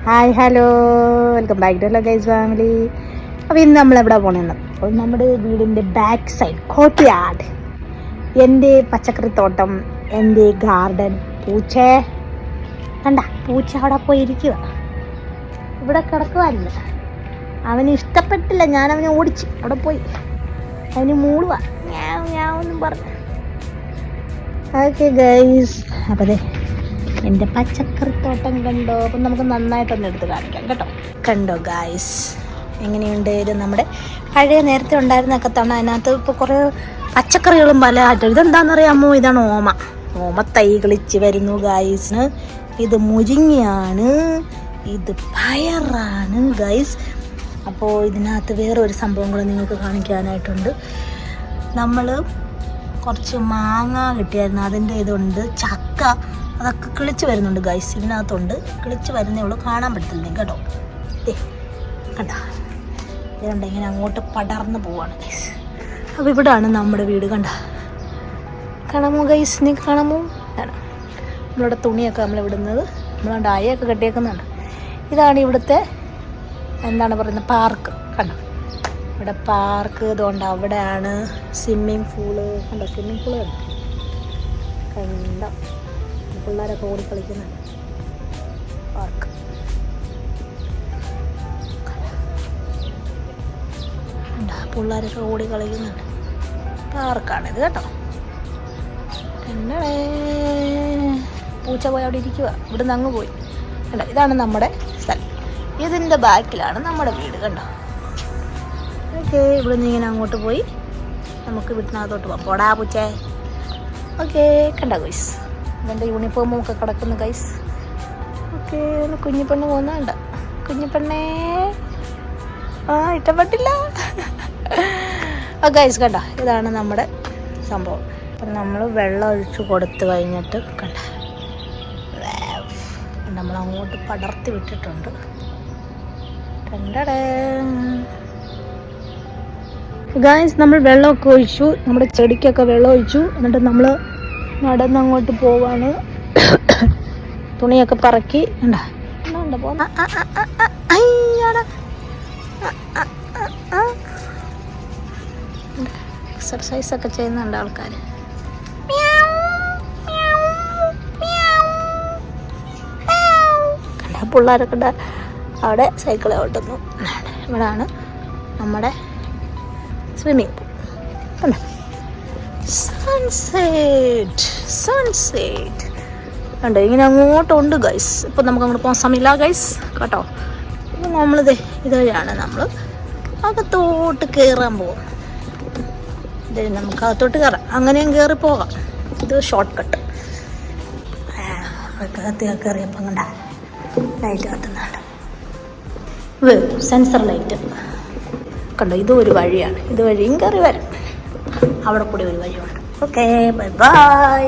Hi hello, welcome back to guys family. അപ്പോൾ ഇന്ന് നമ്മളെവിടെ പോകണമെന്ന്, അപ്പോൾ നമ്മുടെ വീടിൻ്റെ ബാക്ക് സൈഡ് കോർട്ട്യാർഡ്, എൻ്റെ പച്ചക്കറിത്തോട്ടം, എൻ്റെ ഗാർഡൻ. പൂച്ച അവിടെ പോയിരിക്കുക, ഇവിടെ കിടക്കുവാനില്ല. അവന് ഇഷ്ടപ്പെട്ടില്ല, ഞാനവനെ ഓടിച്ച് അവിടെ പോയി. അവന് മൂളുക ഞാവെന്നും പറഞ്ഞു. ഓക്കെ ഗൈസ്, അപ്പോൾ അതെ എൻ്റെ പച്ചക്കറിത്തോട്ടം കണ്ടോ? അപ്പം നമുക്ക് നന്നായിട്ടൊന്ന് എടുത്ത് കാണിക്കാം കേട്ടോ. കണ്ടോ ഗൈസ്, എങ്ങനെയുണ്ട്? ഇത് നമ്മുടെ പഴയ നേരത്തെ ഉണ്ടായിരുന്നൊക്കെ തവണ അതിനകത്ത് ഇപ്പോൾ കുറേ പച്ചക്കറികളും പല ആയിട്ടും. ഇതെന്താണെന്നറിയാമോ? ഇതാണ് ഓമത്തൈ കിളിച്ച് വരുന്നു ഗൈസ്. ഇത് മുരിങ്ങയാണ്, ഇത് പയറാണ് ഗൈസ്. അപ്പോൾ ഇതിനകത്ത് വേറൊരു സംഭവം കൂടെ നിങ്ങൾക്ക് കാണിക്കാനായിട്ടുണ്ട്. നമ്മൾ കുറച്ച് മാങ്ങ കിട്ടിയായിരുന്നു, അതിൻ്റെ ഇതുണ്ട്. ചക്ക അതൊക്കെ കിളിച്ച് വരുന്നുണ്ട് ഗൈസ്, ഇതിനകത്തുണ്ട്. കിളിച്ച് വരുന്നേ ഉള്ളൂ, കാണാൻ പറ്റില്ല കേട്ടോ. കണ്ടോ, ഇതുണ്ട്, ഇങ്ങനെ അങ്ങോട്ട് പടർന്ന് പോവാണ് ഗൈസ്. അപ്പോൾ ഇവിടാണ് നമ്മുടെ വീട്. കാണാമോ ഗൈസ്? നിങ്ങൾക്ക് കാണാമോ? നമ്മളിവിടെ തുണിയൊക്കെ നമ്മളിവിടുന്നത്, നമ്മളുണ്ട് അയയൊക്കെ കെട്ടിയേക്കുന്നുണ്ട്. ഇതാണ് ഇവിടുത്തെ എന്താണ് പറയുന്നത്, പാർക്ക്. കണ്ടോ, ഇവിടെ പാർക്ക്. ഇതുകൊണ്ട് അവിടെയാണ് സ്വിമ്മിങ് പൂള്. കണ്ടോ, സ്വിമ്മിങ് പൂള് കണ്ടോ, പിള്ളേരൊക്കെ ഓടി കളിക്കുന്നുണ്ട്. പാർക്ക് പിള്ളേരൊക്കെ ഓടി കളിക്കുന്നുണ്ട്. പാർക്കാണിത് കേട്ടോ. പിന്നെ പൂച്ച പോയി അവിടെ ഇരിക്കുക, ഇവിടെ നിന്ന് അങ്ങ് പോയി. കണ്ടോ, ഇതാണ് നമ്മുടെ സ്ഥലം. ഇതിൻ്റെ ബാക്കിലാണ് നമ്മുടെ വീട്. കണ്ടോ, ഓക്കെ. ഇവിടെ നിന്ന് ഇങ്ങനെ അങ്ങോട്ട് പോയി നമുക്ക് വീട്ടിനകത്തോട്ട് പോകാം. പോടാ പൂച്ചേ. ഓക്കെ, കണ്ടോ ഗൈസ്, ഇതെൻ്റെ യൂണിഫോമും ഒക്കെ കിടക്കുന്നു ഗൈസ്. ഓക്കെ, ഒന്ന് കുഞ്ഞിപ്പെണ്ണ് പോകുന്നുണ്ട്. കുഞ്ഞിപ്പെണ്ണേ, ഇഷ്ടപ്പെട്ടില്ല. ഗൈസ് കണ്ടോ, ഇതാണ് നമ്മുടെ സംഭവം. അപ്പം നമ്മൾ വെള്ളം ഒഴിച്ച് കൊടുത്തു കഴിഞ്ഞിട്ട് നമ്മൾ അങ്ങോട്ട് പടർത്തി വിട്ടിട്ടുണ്ട്. ഗൈസ്, നമ്മൾ വെള്ളമൊക്കെ ഒഴിച്ചു, നമ്മുടെ ചെടിക്കൊക്കെ വെള്ളം ഒഴിച്ചു. എന്നിട്ട് നമ്മൾ നടന്നങ്ങോട്ട് പോവാണ്. തുണിയൊക്കെ പറക്കി എക്സർസൈസൊക്കെ ചെയ്യുന്നുണ്ട് ആൾക്കാർ. പിള്ളേരൊക്കെ അവിടെ സൈക്കിളെ ഓട്ടുന്നു. ഇവിടാണ് നമ്മുടെ സ്വിമ്മിങ് പൂൾ. സൺസെറ്റ് കണ്ടോ, ഇങ്ങനെ അങ്ങോട്ടുണ്ട് ഗൈസ്. ഇപ്പം നമുക്ക് അങ്ങോട്ട് പോകാൻ സമയമില്ല ഗൈസ് കേട്ടോ. അപ്പം നമ്മളിത് ഇതുവഴിയാണ് നമ്മൾ അകത്തോട്ട് കയറാൻ പോകും. ഇത് നമുക്ക് അകത്തോട്ട് കയറാം, അങ്ങനെയും കയറി പോകാം. ഇത് ഷോർട്ട് കട്ട്. അകത്ത് കയറിയപ്പം കണ്ട ലൈറ്റ് കത്തുന്നുണ്ട്, സെൻസർ ലൈറ്റ് കണ്ടോ. ഇതും ഒരു വഴിയാണ്, ഇതുവഴിയും കയറി വരാം. അവിടെ കൂടി ഒരു വഴിയുണ്ട്. Okay, bye bye.